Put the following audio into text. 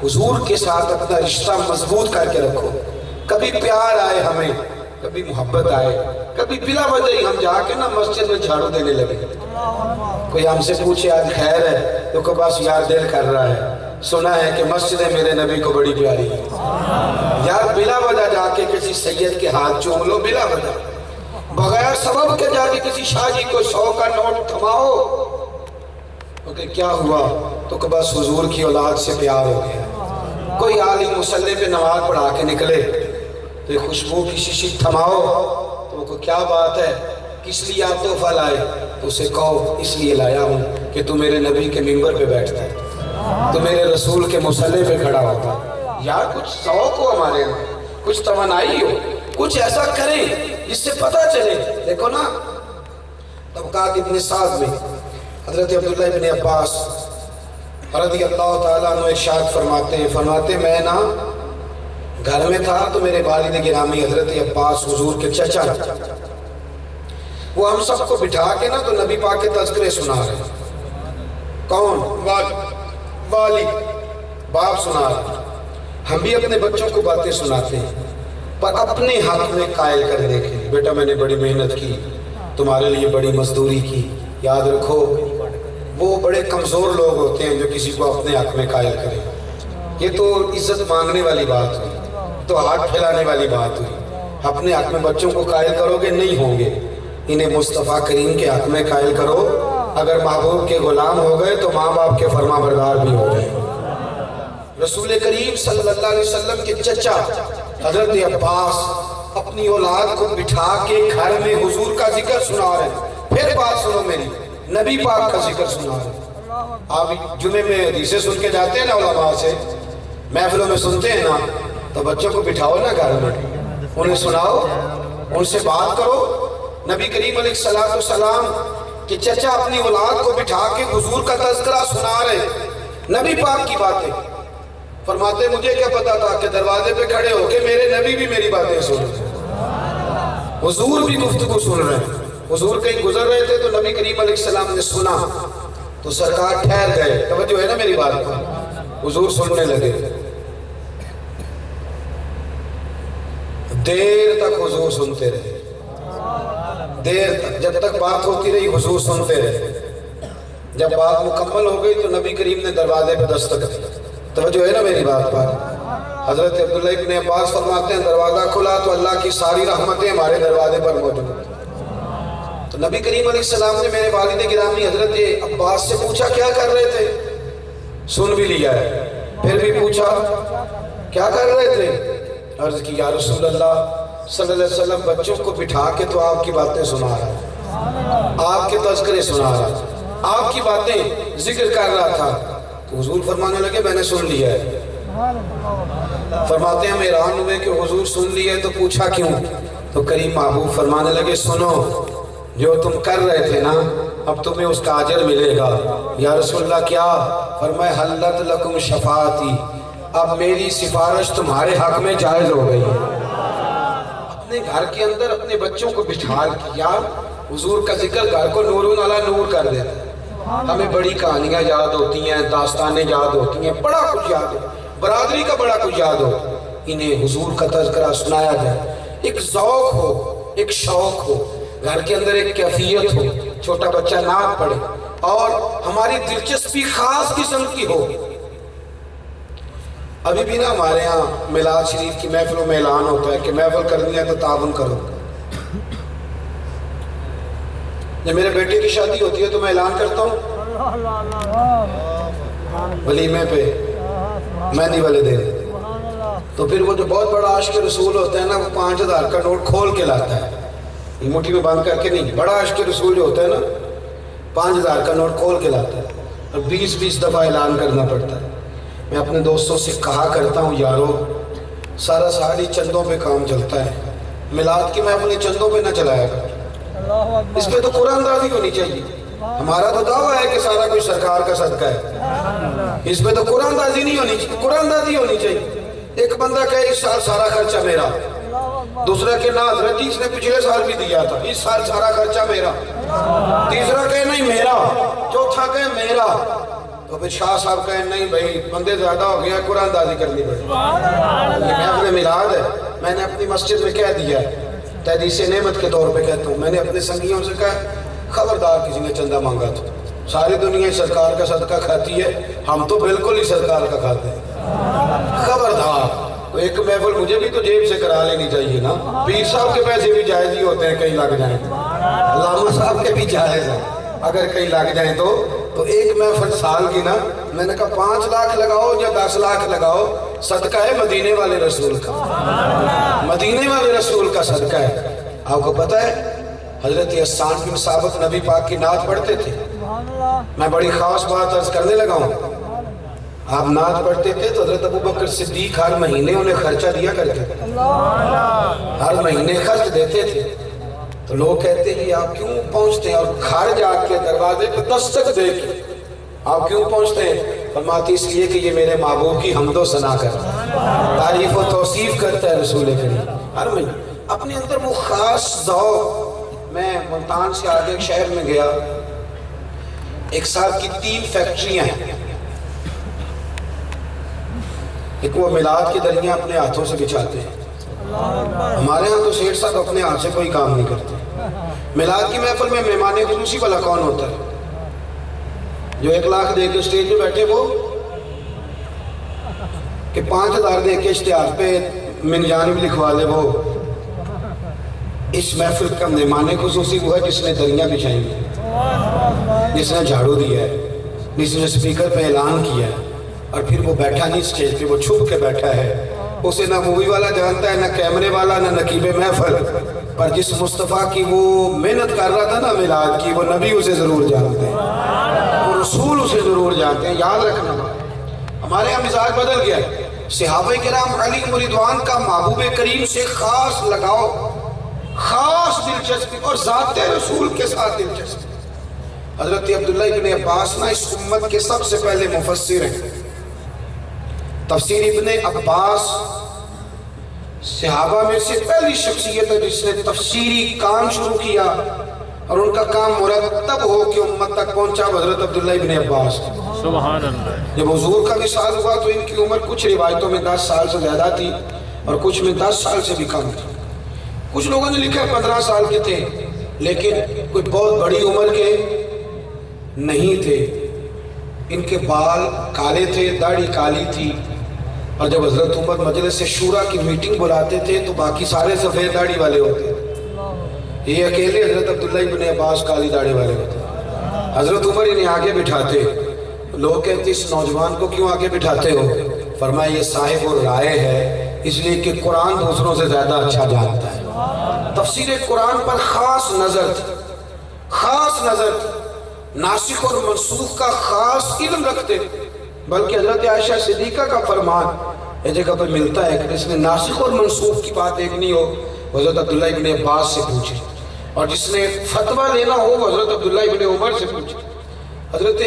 حضور کے ساتھ اپنا رشتہ مضبوط کر کے رکھو. کبھی پیار آئے ہمیں، کبھی محبت آئے، کبھی بلا وجہ ہی ہم جا کے نا مسجد میں جھاڑو دینے لگے. کوئی ہم سے پوچھے آج خیر ہے تو کہ بس یار دل کر رہا ہے، سنا ہے کہ مسجد میرے نبی کو بڑی پیاری ہے. یار بلا وجہ جا کے کسی سید کے ہاتھ چوم لو، بلا وجہ بغیر سبب کے جا کے کسی شاہ جی کو 100 کا نوٹ تھماؤ، کہ کیا ہوا؟ تو کہ بس حضور کی اولاد سے پیار ہو گیا. کوئی عالم مصلی پہ نماز پڑھا کے نکلے تو خوشبو کی شیشی تھماؤ تو وہ کیا بات ہے، کس لیے آپ تحفہ لائے؟ تو اسے کہو اس لیے لایا ہوں کہ تو میرے نبی کے منبر پہ بیٹھتا ہے، تو میرے رسول کے مصلی پہ کھڑا ہوتا. یار کچھ ذوق ہو ہمارے اندر، کچھ توانائی ہو، کچھ ایسا کریں جس سے پتہ چلے. دیکھو نا طبقات ابن سعد میں حضرت عبداللہ ابن عباس رضی اللہ تعالیٰ عنہ ارشاد فرماتے میں نا گھر میں تھا تو میرے والد گرامی حضرت عباس حضور کے چچا، وہ ہم سب کو بٹھا کے نا تو نبی پاک کے تذکرے سنا رہے. کون؟ والد، باپ سنا رہے. ہم بھی اپنے بچوں کو باتیں سناتے ہیں پر اپنے حق میں قائل کر دیکھیں، بیٹا میں نے بڑی محنت کی، تمہارے لیے بڑی مزدوری کی. یاد رکھو وہ بڑے کمزور لوگ ہوتے ہیں جو کسی کو اپنے حق میں قائل کریں. یہ تو عزت مانگنے والی بات ہوئی، تو ہاتھ پھیلانے والی بات ہوئی. اپنے حق میں بچوں کو قائل کرو گے نہیں ہوں گے، انہیں مصطفیٰ کریم کے حق میں قائل کرو. اگر محبوب کے غلام ہو گئے تو ماں باپ کے فرما بردار بھی ہو گئے. رسول کریم صلی اللہ علیہ وسلم کے چچا حضرت عباس اپنی اولاد کو بٹھا کے گھر میں حضور کا ذکر سنا رہے ہیں. پھر بات سنو میری، نبی پاک کا ذکر سنا رہے ہیں. آپ جمعے میں حدیثیں سن کے جاتے ہیں نا علماء سے، محفلوں میں سنتے ہیں نا، تو بچوں کو بٹھاؤ نا گھر میں، انہیں سناؤ، ان سے بات کرو. نبی کریم علیہ السلام کہ چچا اپنی اولاد کو بٹھا کے حضور کا تذکرہ سنا رہے، نبی پاک کی باتیں. فرماتے مجھے کیا پتا تھا کہ دروازے پہ کھڑے ہو کے میرے نبی بھی میری باتیں سن رہے ہیں، حضور بھی گفتگو سن رہے ہیں. حضور کہیں گزر رہے تھے تو نبی کریم علیہ السلام نے سنا تو سرکار ٹھہر گئے. توجہ ہے نا میری بات پر؟ حضور سننے لگے. دیر تک حضور سنتے رہے، دیر تک، جب تک بات ہوتی رہی حضور سنتے رہے. جب بات مکمل ہو گئی تو نبی کریم نے دروازے پہ دستک دی. توجہ ہے نا میری بات پر؟ حضرت عبداللہ ابن عباس فرماتے ہیں دروازہ کھلا تو اللہ کی ساری رحمتیں ہمارے دروازے پر موجود ہیں. تو نبی کریم علیہ السلام نے میرے والد گرامی حضرت عباس سے پوچھا کیا کر رہے تھے؟ سن بھی لیا ہے، پھر بھی پوچھا کیا کر رہے تھے؟ عرض کی یا رسول اللہ صلی اللہ علیہ وسلم بچوں کو بٹھا کے تو آپ کی باتیں سنا رہا، آپ کے تذکرے سنا رہا، آپ کی باتیں ذکر کر رہا تھا. تو حضور فرمانے لگے میں نے سن لیا ہے. فرماتے ہیں ہم حیران ہوئے کہ حضور سن لیا ہے تو پوچھا کیوں؟ تو کریم محبوب فرمانے لگے سنو، جو تم کر رہے تھے نا اب تمہیں اس کا اجر ملے گا. یا رسول اللہ کیا؟ فرمائے حلت لکم شفاعتی، اب میری سفارش تمہارے حق میں جائز ہو گئی. اپنے گھر کے اندر اپنے بچوں کو بٹھا کیا، حضور کا ذکر گھر کو نورون علی نور کر دیتا. ہمیں بڑی کہانیاں یاد ہوتی ہیں، داستانیں یاد ہوتی ہیں، بڑا کچھ یاد ہو، برادری کا بڑا کچھ یاد ہو. انہیں حضور کا تذکرہ سنایا جائے، ایک ذوق ہو، ایک شوق ہو، گھر کے اندر ایک کیفیت ہو، چھوٹا بچہ نعت پڑھے اور ہماری دلچسپی خاص قسم کی ہو. ابھی بھی نا ہمارے ہاں میلاد شریف کی محفلوں میں اعلان ہوتا ہے کہ محفل کرنی ہے تو تعاون کرو. جب میرے بیٹے کی شادی ہوتی ہے تو میں اعلان کرتا ہوں ولیمے پہ مہندی والے دن، تو پھر وہ جو بہت بڑا عاشق رسول ہوتا ہے نا وہ 5000 کا نوٹ کھول کے لاتا ہے، یہ مٹھی میں باندھ کر کے نہیں. بڑا عاشق رسول جو ہوتا ہے نا 5000 کا نوٹ کھول کے لاتا ہے اور 20 دفعہ اعلان کرنا پڑتا ہے. میں اپنے دوستوں سے کہا کرتا ہوں یارو سارا ساری چندوں پہ کام چلتا ہے، میلاد کی محفلیں چندوں پہ نہ چلایا کر، اس پہ تو قرآن اندازی ہونی چاہیے. ہمارا تو دعویٰ ہے کہ سارا کچھ سرکار کا صدقہ ہے، اس پہ تو قرآن اندازی نہیں ہونی چاہیے، قرآن اندازی ہونی چاہیے. ایک بندہ کہے اس سال سارا خرچہ میرا، دوسرا کہ نہ حضرت جی اس نے پچھلے سال بھی دیا تھا، اس سال سارا خرچہ میرا، تیسرا کہے نہیں میرا، چوتھا کہے میرا. تو پھر شاہ صاحب کہیں نہیں بھائی بندے زیادہ ہو گیا قرآن دازی کرنی پڑی. یہ محفل میلاد ہے. میں نے اپنی مسجد میں کہہ دیا ہے, تحدیث نعمت کے طور پہ کہتا ہوں, میں نے اپنے سنگیوں سے کہا خبردار کسی نے چندہ مانگا تو ساری دنیا سرکار کا صدقہ کھاتی ہے, ہم تو بالکل ہی سرکار کا کھاتے ہیں. خبردار. ایک محفل مجھے بھی تو جیب سے کرا لینی چاہیے نا. پیر صاحب کے پیسے بھی جائز ہی ہوتے ہیں, کہیں لگ جائیں. علامہ صاحب کے بھی جائز ہیں, اگر کہیں لگ جائیں تو ایک محفل سال کی نا, میں نے کہا 5 لاکھ لگاؤ یا 10 لاکھ لگاؤ, صدقہ ہے مدینے والے رسول کا. مدینے والے رسول کا صدقہ ہے. آپ کو پتہ ہے حضرت حسان بن ثابت نبی پاک کی نعت پڑھتے تھے. میں بڑی خاص بات عرض کرنے لگا ہوں. آپ نعت پڑھتے تھے تو حضرت ابوبکر صدیق ہر مہینے انہیں خرچہ دیا کرتے تھے, ہر مہینے خرچ دیتے تھے. تو لوگ کہتے ہیں آپ کیوں پہنچتے ہیں, اور گھر جا کے دروازے پہ دستک دے کے آپ کیوں پہنچتے ہیں؟ فرماتی اس لیے کہ یہ میرے محبوب کی حمد و ثنا کرتا ہے, تعریف و توصیف کرتا ہے رسول کریم. ہر مہینے اپنے اندر وہ خاص ذوق. میں ملتان سے آگے ایک شہر میں گیا, 1 سال کی 3 فیکٹریاں ہیں. ایک وہ میلاد کے درمیان اپنے ہاتھوں سے بچھاتے ہیں. ہمارے ہاں تو شیخ صاحب اپنے ہاتھ سے کوئی کام نہیں کرتے. میلاد کی محفل میں مہمان خصوصی والا کون ہوتا ہے؟ جو 1 لاکھ دے کے اسٹیج پہ بیٹھے وہ, کہ 5000 دے کے اشتہار پہ من جانب لکھوا لے وہ. اس محفل کا مہمان خصوصی وہ ہے جس نے دریاں بچھائیں گے, جس نے جھاڑو دیا ہے, جس نے اسپیکر پہ اعلان کیا ہے, اور پھر وہ بیٹھا نہیں اسٹیج پہ, وہ چھپ کے بیٹھا ہے. اسے نہ مووی والا جانتا ہے, نہ کیمرے والا, نہ نقیب محفل. پر جس مصطفیٰ کی وہ محنت کر رہا تھا نا میلاد کی, وہ نبی اسے ضرور جانتے ہیں, وہ رسول اسے ضرور جانتے ہیں. یاد رکھنا ہمارے یہاں مزاج بدل گیا ہے. صحابہ کرام علیہ رضوان کا محبوب کریم سے خاص لگاؤ, خاص دلچسپی, اور ذات رسول کے ساتھ دلچسپی. حضرت عبداللہ ابن عباس نا اس امت کے سب سے پہلے مفسر ہیں. تفسیر ابن عباس صحابہ میں سے پہلی شخصیت ہے جس نے تفسیری کام شروع کیا, اور ان کا کام مرتب ہو کے امت تک پہنچا. حضرت عبداللہ ابن عباس, سبحان اللہ. جب حضور کا وصال ہوا تو ان کی عمر کچھ روایتوں میں 10 سال سے زیادہ تھی, اور کچھ میں 10 سال سے بھی کم تھی. کچھ لوگوں نے لکھا 15 سال کے تھے, لیکن کوئی بہت بڑی عمر کے نہیں تھے. ان کے بال کالے تھے, داڑھی کالی تھی, اور جب حضرت عمر مجلس شورا کی میٹنگ بلاتے تھے تو باقی سارے سفید داڑھی والے ہوتے, یہ اکیلے حضرت عبداللہ ابن عباس کالی داڑھی والے ہوتے. حضرت عمر انہیں آگے بٹھاتے. لوگ کہتے اس نوجوان کو کیوں آگے بٹھاتے ہو؟ فرمایا یہ صاحب اور رائے ہے, اس لیے کہ قرآن دوسروں سے زیادہ اچھا جانتا ہے. تفسیر قرآن پر خاص نظر تھی, خاص نظر تھی. ناسخ اور منسوخ کا خاص علم رکھتے, بلکہ حضرت عائشہ صدیقہ کا فرمان ایک جگہ پر ملتا ہے کہ جس نے ناسخ اور منسوخ کی بات دیکھنی ہو حضرت عبداللہ ابن عباس سے پوچھے, اور جس نے فتویٰ لینا ہو حضرت عبداللہ ابن عمر سے پوچھے. حضرت